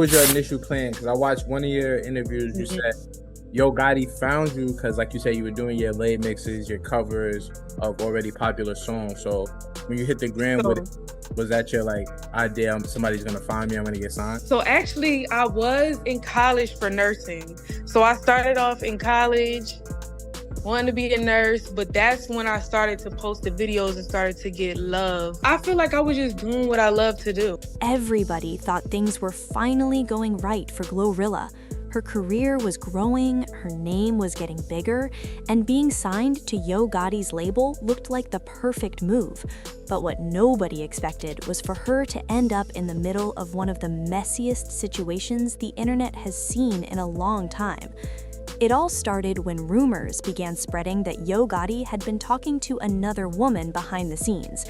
What was your initial plan? Because I watched one of your interviews. You said Yo Gotti found you because, like you said, you were doing your lay mixes, your covers of already popular songs. So when you hit the gram with it, was that your idea? Somebody's gonna find me. I'm gonna get signed. So actually, I was in college for nursing. So I started off in college, wanted to be a nurse, but that's when I started to post the videos and started to get love. I feel like I was just doing what I love to do. Everybody thought things were finally going right for GloRilla. Her career was growing, her name was getting bigger, and being signed to Yo Gotti's label looked like the perfect move. But what nobody expected was for her to end up in the middle of one of the messiest situations the internet has seen in a long time. It all started when rumors began spreading that Yo Gotti had been talking to another woman behind the scenes.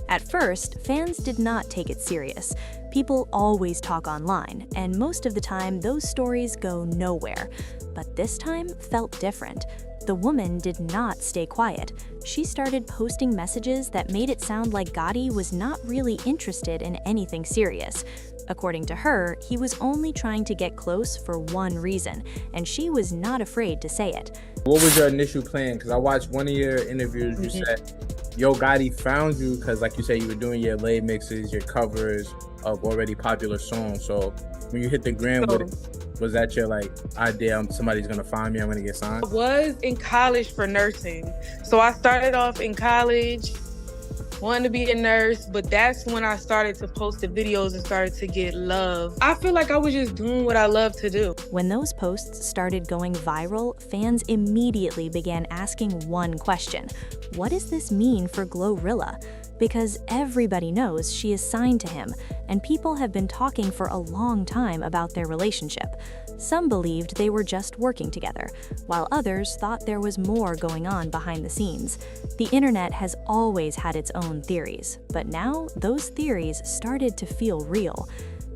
At first, fans did not take it serious. People always talk online, and most of the time those stories go nowhere. But this time felt different. The woman did not stay quiet. She started posting messages that made it sound like Gotti was not really interested in anything serious. According to her, he was only trying to get close for one reason, and she was not afraid to say it. What was your initial plan? Because I watched one of your interviews. You said Yo Gotti found you because, like you said, you were doing your lay mixes, your covers of already popular songs. So when you hit the gram with it, was that your idea? Somebody's gonna find me. I'm gonna get signed. I was in college for nursing. So I started off in college, wanted to be a nurse, but that's when I started to post the videos and started to get love. I feel like I was just doing what I love to do. When those posts started going viral, fans immediately began asking one question: what does this mean for GloRilla? Because everybody knows she is signed to him, and people have been talking for a long time about their relationship. Some believed they were just working together, while others thought there was more going on behind the scenes. The internet has always had its own theories, but now those theories started to feel real.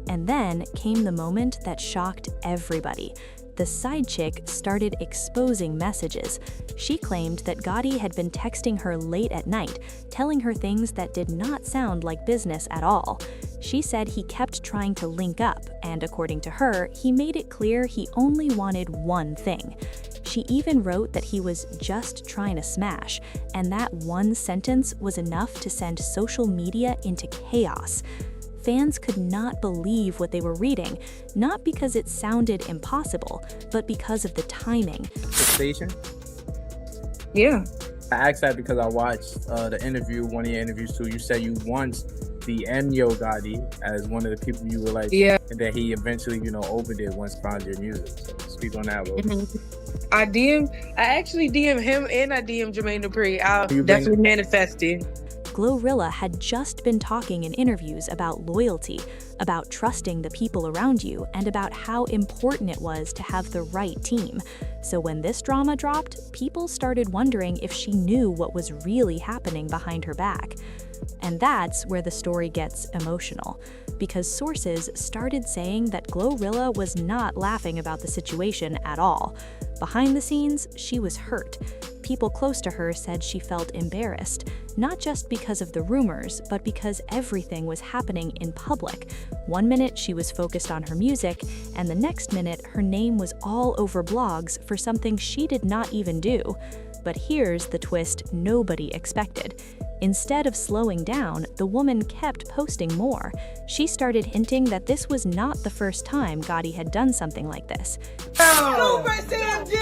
And then came the moment that shocked everybody. The side chick started exposing messages. She claimed that Gotti had been texting her late at night, telling her things that did not sound like business at all. She said he kept trying to link up, and according to her, he made it clear he only wanted one thing. She even wrote that he was just trying to smash, and that one sentence was enough to send social media into chaos. Fans could not believe what they were reading, not because it sounded impossible, but because of the timing. Escalation? Yeah. I asked that because I watched the interview, one of your interviews too. You said you once DM'd Yo Gotti as one of the people you were and that he eventually, opened it once found your music. So speak on that a little bit. I actually DM'd him and I DM'd Jermaine Dupri. I definitely manifested. GloRilla had just been talking in interviews about loyalty, about trusting the people around you, and about how important it was to have the right team. So when this drama dropped, people started wondering if she knew what was really happening behind her back. And that's where the story gets emotional, because sources started saying that GloRilla was not laughing about the situation at all. Behind the scenes, she was hurt. People close to her said she felt embarrassed, not just because of the rumors, but because everything was happening in public. One minute she was focused on her music, and the next minute her name was all over blogs for something she did not even do. But here's the twist nobody expected. Instead of slowing down, the woman kept posting more. She started hinting that this was not the first time Gotti had done something like this. Super CMG!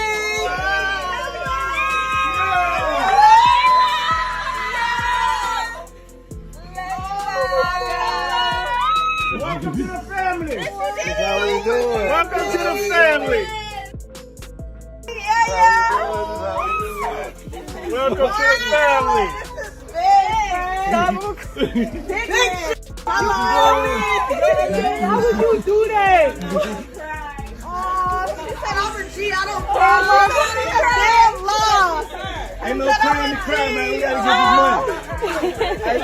Welcome to the family. How we doing? Welcome to the family. Welcome to the family. How would you do that? Oh, she said I'm a G. I don't care. Ain't no time to cry, man. We gotta get this money. Hey,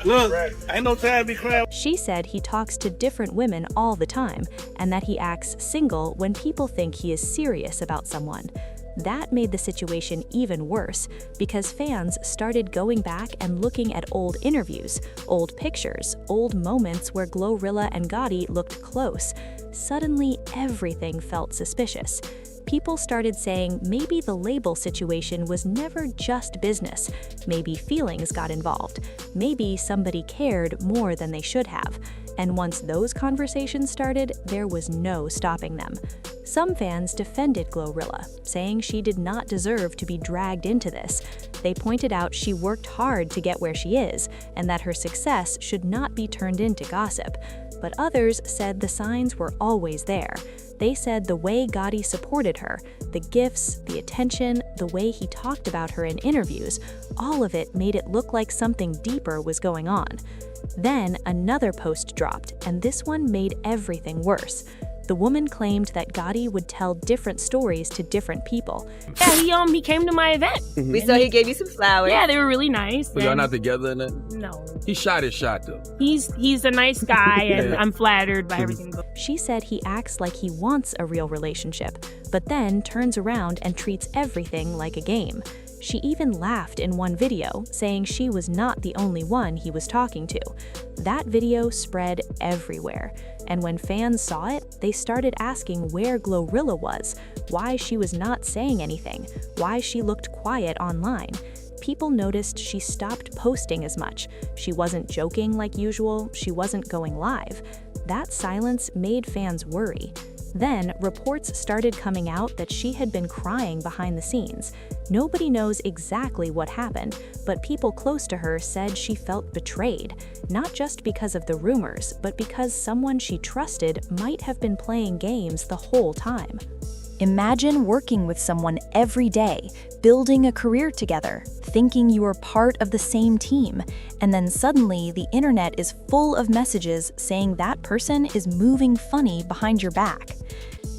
look, ain't no time to be crying. She said he talks to different women all the time, and that he acts single when people think he is serious about someone. That made the situation even worse because fans started going back and looking at old interviews, old pictures, old moments where GloRilla and Gotti looked close. Suddenly, everything felt suspicious. People started saying maybe the label situation was never just business. Maybe feelings got involved. Maybe somebody cared more than they should have. And once those conversations started, there was no stopping them. Some fans defended GloRilla, saying she did not deserve to be dragged into this. They pointed out she worked hard to get where she is, and that her success should not be turned into gossip. But others said the signs were always there. They said the way Gotti supported her, the gifts, the attention, the way he talked about her in interviews, all of it made it look like something deeper was going on. Then another post dropped, and this one made everything worse. The woman claimed that Gotti would tell different stories to different people. Yeah, he came to my event. We saw he gave you some flowers. Yeah, they were really nice. But y'all not together in that? No. He shot his shot though. He's a nice guy, and I'm flattered by everything. She said he acts like he wants a real relationship, but then turns around and treats everything like a game. She even laughed in one video, saying she was not the only one he was talking to. That video spread everywhere, and when fans saw it, they started asking where GloRilla was, why she was not saying anything, why she looked quiet online. People noticed she stopped posting as much. She wasn't joking like usual, she wasn't going live. That silence made fans worry. Then, reports started coming out that she had been crying behind the scenes. Nobody knows exactly what happened, but people close to her said she felt betrayed, not just because of the rumors, but because someone she trusted might have been playing games the whole time. Imagine working with someone every day, building a career together, thinking you are part of the same team, and then suddenly the internet is full of messages saying that person is moving funny behind your back.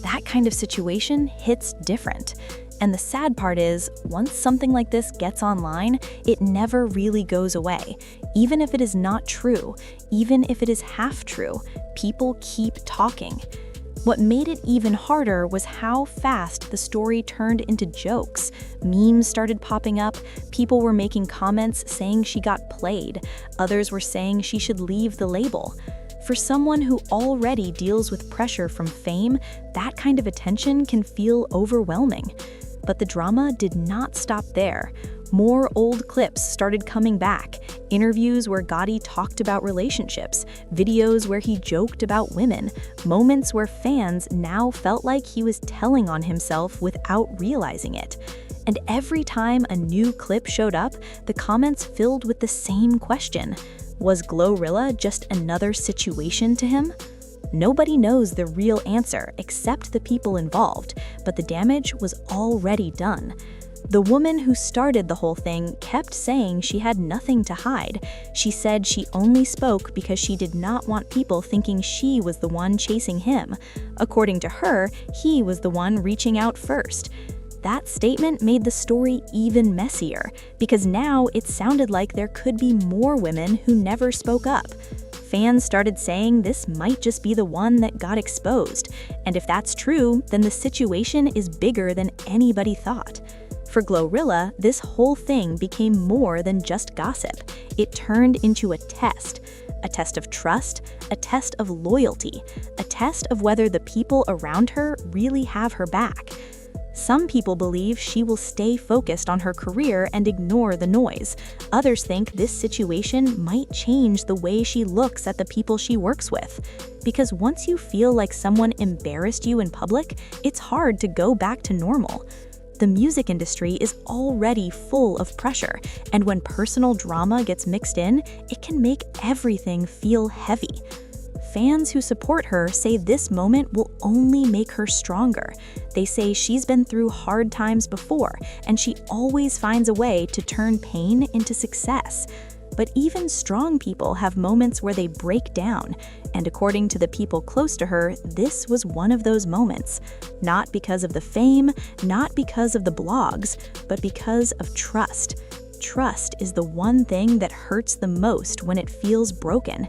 That kind of situation hits different. And the sad part is, once something like this gets online, it never really goes away. Even if it is not true, even if it is half true, people keep talking. What made it even harder was how fast the story turned into jokes. Memes started popping up, people were making comments saying she got played, others were saying she should leave the label. For someone who already deals with pressure from fame, that kind of attention can feel overwhelming. But the drama did not stop there. More old clips started coming back, interviews where Gotti talked about relationships, videos where he joked about women, moments where fans now felt like he was telling on himself without realizing it. And every time a new clip showed up, the comments filled with the same question. Was GloRilla just another situation to him? Nobody knows the real answer except the people involved, but the damage was already done. The woman who started the whole thing kept saying she had nothing to hide. She said she only spoke because she did not want people thinking she was the one chasing him. According to her, he was the one reaching out first. That statement made the story even messier, because now it sounded like there could be more women who never spoke up. Fans started saying this might just be the one that got exposed, and if that's true, then the situation is bigger than anybody thought. For GloRilla, this whole thing became more than just gossip. It turned into a test of trust, a test of loyalty, a test of whether the people around her really have her back. Some people believe she will stay focused on her career and ignore the noise. Others think this situation might change the way she looks at the people she works with. Because once you feel like someone embarrassed you in public, it's hard to go back to normal. The music industry is already full of pressure, and when personal drama gets mixed in, it can make everything feel heavy. Fans who support her say this moment will only make her stronger. They say she's been through hard times before, and she always finds a way to turn pain into success. But even strong people have moments where they break down, and according to the people close to her, this was one of those moments. Not because of the fame, not because of the blogs, but because of trust. Trust is the one thing that hurts the most when it feels broken.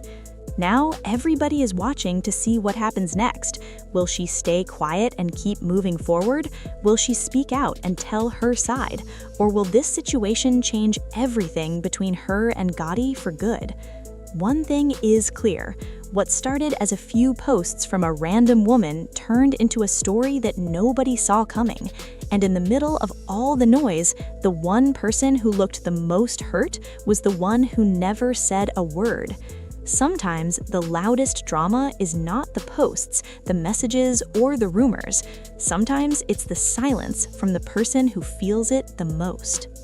Now, everybody is watching to see what happens next. Will she stay quiet and keep moving forward? Will she speak out and tell her side? Or will this situation change everything between her and Gotti for good? One thing is clear. What started as a few posts from a random woman turned into a story that nobody saw coming. And in the middle of all the noise, the one person who looked the most hurt was the one who never said a word. Sometimes the loudest drama is not the posts, the messages, or the rumors. Sometimes it's the silence from the person who feels it the most.